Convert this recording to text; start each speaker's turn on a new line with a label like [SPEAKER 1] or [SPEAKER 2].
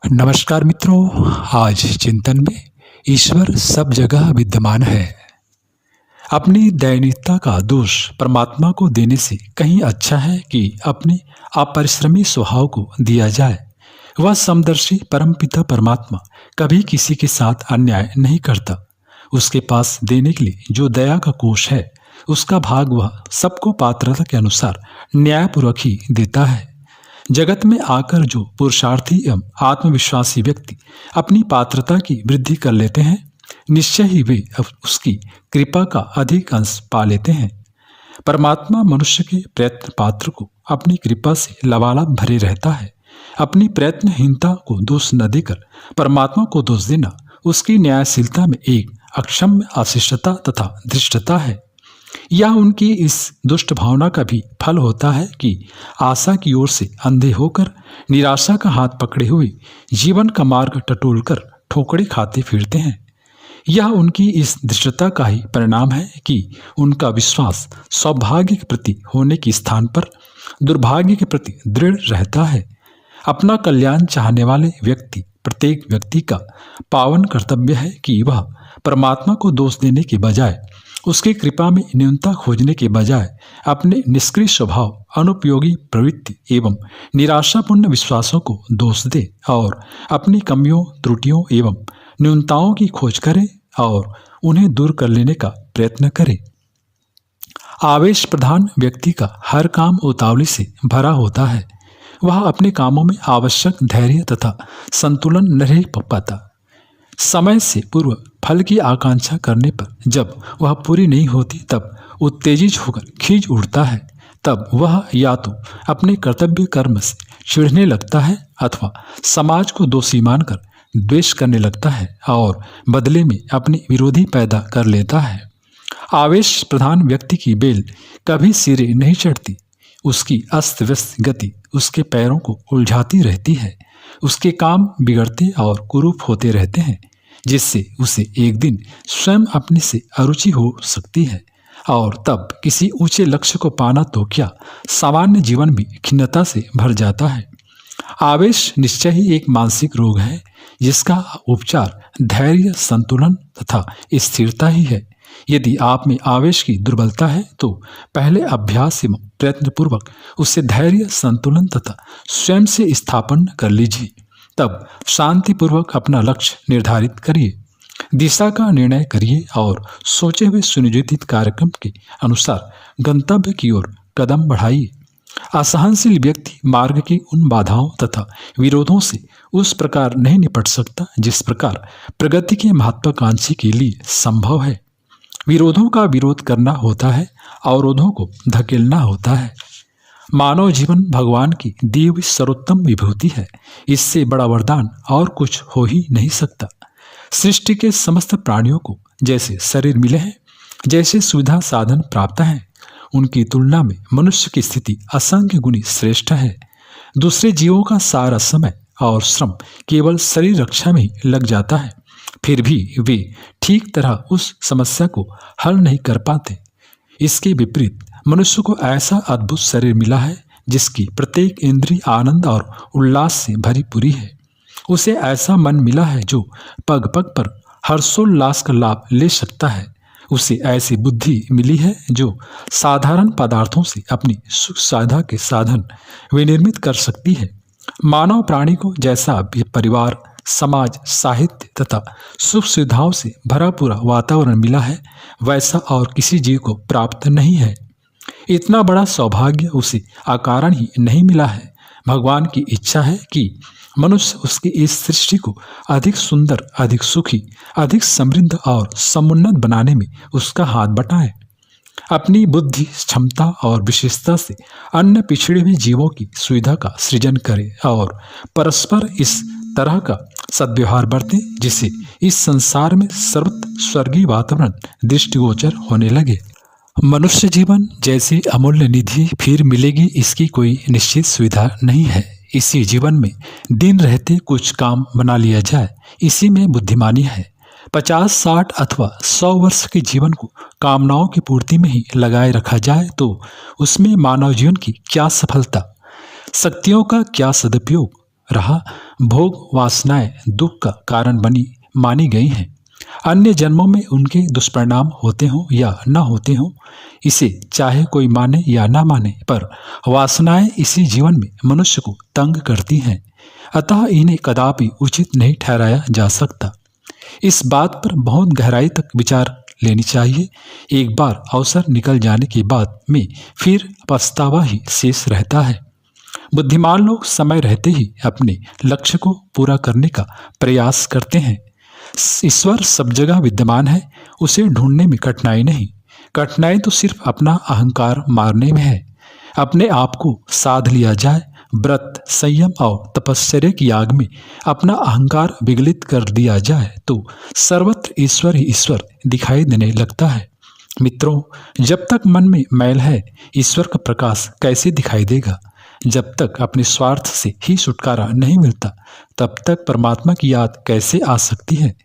[SPEAKER 1] नमस्कार मित्रों। आज चिंतन में ईश्वर सब जगह विद्यमान है। अपनी दैनिकता का दोष परमात्मा को देने से कहीं अच्छा है कि अपने अपरिश्रमी स्वभाव को दिया जाए। वह समदर्शी परमपिता परमात्मा कभी किसी के साथ अन्याय नहीं करता। उसके पास देने के लिए जो दया का कोष है, उसका भाग वह सबको पात्रता के अनुसार न्यायपूर्वक ही देता है। जगत में आकर जो पुरुषार्थी एवं आत्मविश्वासी व्यक्ति अपनी पात्रता की वृद्धि कर लेते हैं, निश्चय ही वे उसकी कृपा का अधिक अंश पा लेते हैं। परमात्मा मनुष्य के प्रयत्न पात्र को अपनी कृपा से लबालब भरे रहता है। अपनी प्रयत्नहीनता को दोष न देकर परमात्मा को दोष देना उसकी न्यायशीलता में एक अक्षम्य अशिष्टता तथा धृष्टता है। यह उनकी इस दुष्ट भावना का भी फल होता है कि आशा की ओर से अंधे होकर निराशा का हाथ पकड़े हुए जीवन का मार्ग टटोलकर ठोकरे खाते फिरते हैं। यह उनकी इस धृष्टता का ही परिणाम है कि उनका विश्वास सौभाग्य के प्रति होने के स्थान पर दुर्भाग्य के प्रति दृढ़ रहता है। अपना कल्याण चाहने वाले प्रत्येक व्यक्ति का पावन कर्तव्य है कि वह परमात्मा को दोष देने के बजाय, उसकी कृपा में न्यूनता खोजने के बजाय अपने निष्क्रिय स्वभाव, अनुपयोगी प्रवृत्ति एवं निराशापूर्ण विश्वासों को दोष दे और अपनी कमियों, त्रुटियों एवं न्यूनताओं की खोज करे और उन्हें दूर कर लेने का प्रयत्न करे। आवेश प्रधान व्यक्ति का हर काम उतावली से भरा होता है। वह अपने कामों में आवश्यक धैर्य तथा संतुलन नहीं रह पाता। समय से पूर्व फल की आकांक्षा करने पर जब वह पूरी नहीं होती तब उत्तेजित होकर खींच उठता है। तब वह या तो अपने कर्तव्य कर्म से चिढ़ने लगता है अथवा समाज को दोषी मानकर द्वेष करने लगता है और बदले में अपने विरोधी पैदा कर लेता है। आवेश प्रधान व्यक्ति की बेल कभी सिरे नहीं चढ़ती। उसकी अस्त व्यस्त गति उसके पैरों को उलझाती रहती है। उसके काम बिगड़ते और कुरूप होते रहते हैं, जिससे उसे एक दिन स्वयं अपने से अरुचि हो सकती है और तब किसी ऊंचे लक्ष्य को पाना तो क्या, सामान्य जीवन भी खिन्नता से भर जाता है। आवेश निश्चय ही एक मानसिक रोग है, जिसका उपचार धैर्य, संतुलन तथा स्थिरता ही है। यदि आप में आवेश की दुर्बलता है तो पहले अभ्यास एवं प्रयत्नपूर्वक उससे धैर्य, संतुलन तथा स्वयं से स्थापन कर लीजिए। तब शांतिपूर्वक अपना लक्ष्य निर्धारित करिए, दिशा का निर्णय करिए और सोचे हुए सुनियोजित कार्यक्रम के अनुसार गंतव्य की ओर कदम बढ़ाइए। असहनशील व्यक्ति मार्ग की उन बाधाओं तथा विरोधों से उस प्रकार नहीं निपट सकता जिस प्रकार प्रगति के महत्वाकांक्षी के लिए संभव है। विरोधों का विरोध करना होता है, अवरोधों को धकेलना होता है। मानव जीवन भगवान की दी हुई सर्वोत्तम विभूति है। इससे बड़ा वरदान और कुछ हो ही नहीं सकता। सृष्टि के समस्त प्राणियों को जैसे शरीर मिले हैं, जैसे सुविधा साधन प्राप्त हैं, उनकी तुलना में मनुष्य की स्थिति असंख्य गुनी श्रेष्ठ है। दूसरे जीवों का सारा समय और श्रम केवल शरीर रक्षा में ही लग जाता है, फिर भी वे ठीक तरह उस समस्या को हल नहीं कर पाते। इसके विपरीत मनुष्य को ऐसा अद्भुत शरीर मिला है जिसकी प्रत्येक इंद्रिय आनंद और उल्लास से भरी पूरी है। उसे ऐसा मन मिला है जो पग पग पर हर्षोल्लास का लाभ ले सकता है। उसे ऐसी बुद्धि मिली है जो साधारण पदार्थों से अपनी सुख साधा के साधन विनिर्मित कर सकती है। मानव प्राणी को जैसा परिवार, समाज, साहित्य तथा सुख सुविधाओं से भरा पूरा वातावरण मिला है, वैसा और किसी जीव को प्राप्त नहीं है। इतना बड़ा सौभाग्य उसे अकारण ही नहीं मिला है। भगवान की इच्छा है कि मनुष्य उसकी इस सृष्टि को अधिक सुंदर, अधिक सुखी, अधिक समृद्ध और समुन्नत बनाने में उसका हाथ बटाए। अपनी बुद्धि, क्षमता और विशेषता से अन्य पिछड़े हुए जीवों की सुविधा का सृजन करे और परस्पर इस तरह का सद्व्यवहार बरते जिससे इस संसार में सर्वत्र स्वर्गीय वातावरण दृष्टिगोचर होने लगे। मनुष्य जीवन जैसी अमूल्य निधि फिर मिलेगी, इसकी कोई निश्चित सुविधा नहीं है। इसी जीवन में दिन रहते कुछ काम बना लिया जाए, इसी में बुद्धिमानी है। 50, 60 अथवा 100 वर्ष के जीवन को कामनाओं की पूर्ति में ही लगाए रखा जाए तो उसमें मानव जीवन की क्या सफलता, शक्तियों का क्या सदुपयोग, रहा भोग वासनाएं दुख का कारण बनी मानी गई हैं। अन्य जन्मों में उनके दुष्परिणाम होते हों या न होते हों, इसे चाहे कोई माने या ना माने, पर वासनाएं इसी जीवन में मनुष्य को तंग करती हैं। अतः इन्हें कदापि उचित नहीं ठहराया जा सकता। इस बात पर बहुत गहराई तक विचार लेनी चाहिए। एक बार अवसर निकल जाने के बाद में फिर पछतावा ही शेष रहता है। बुद्धिमान लोग समय रहते ही अपने लक्ष्य को पूरा करने का प्रयास करते हैं। ईश्वर सब जगह विद्यमान है, उसे ढूंढने में कठिनाई नहीं। कठिनाई तो सिर्फ अपना अहंकार मारने में है। अपने आप को साध लिया जाए, व्रत संयम और तपस्या की आग में अपना अहंकार विगलित कर दिया जाए तो सर्वत्र ईश्वर ही ईश्वर दिखाई देने लगता है। मित्रों, जब तक मन में मैल है, ईश्वर का प्रकाश कैसे दिखाई देगा? जब तक अपने स्वार्थ से ही छुटकारा नहीं मिलता, तब तक परमात्मा की याद कैसे आ सकती है?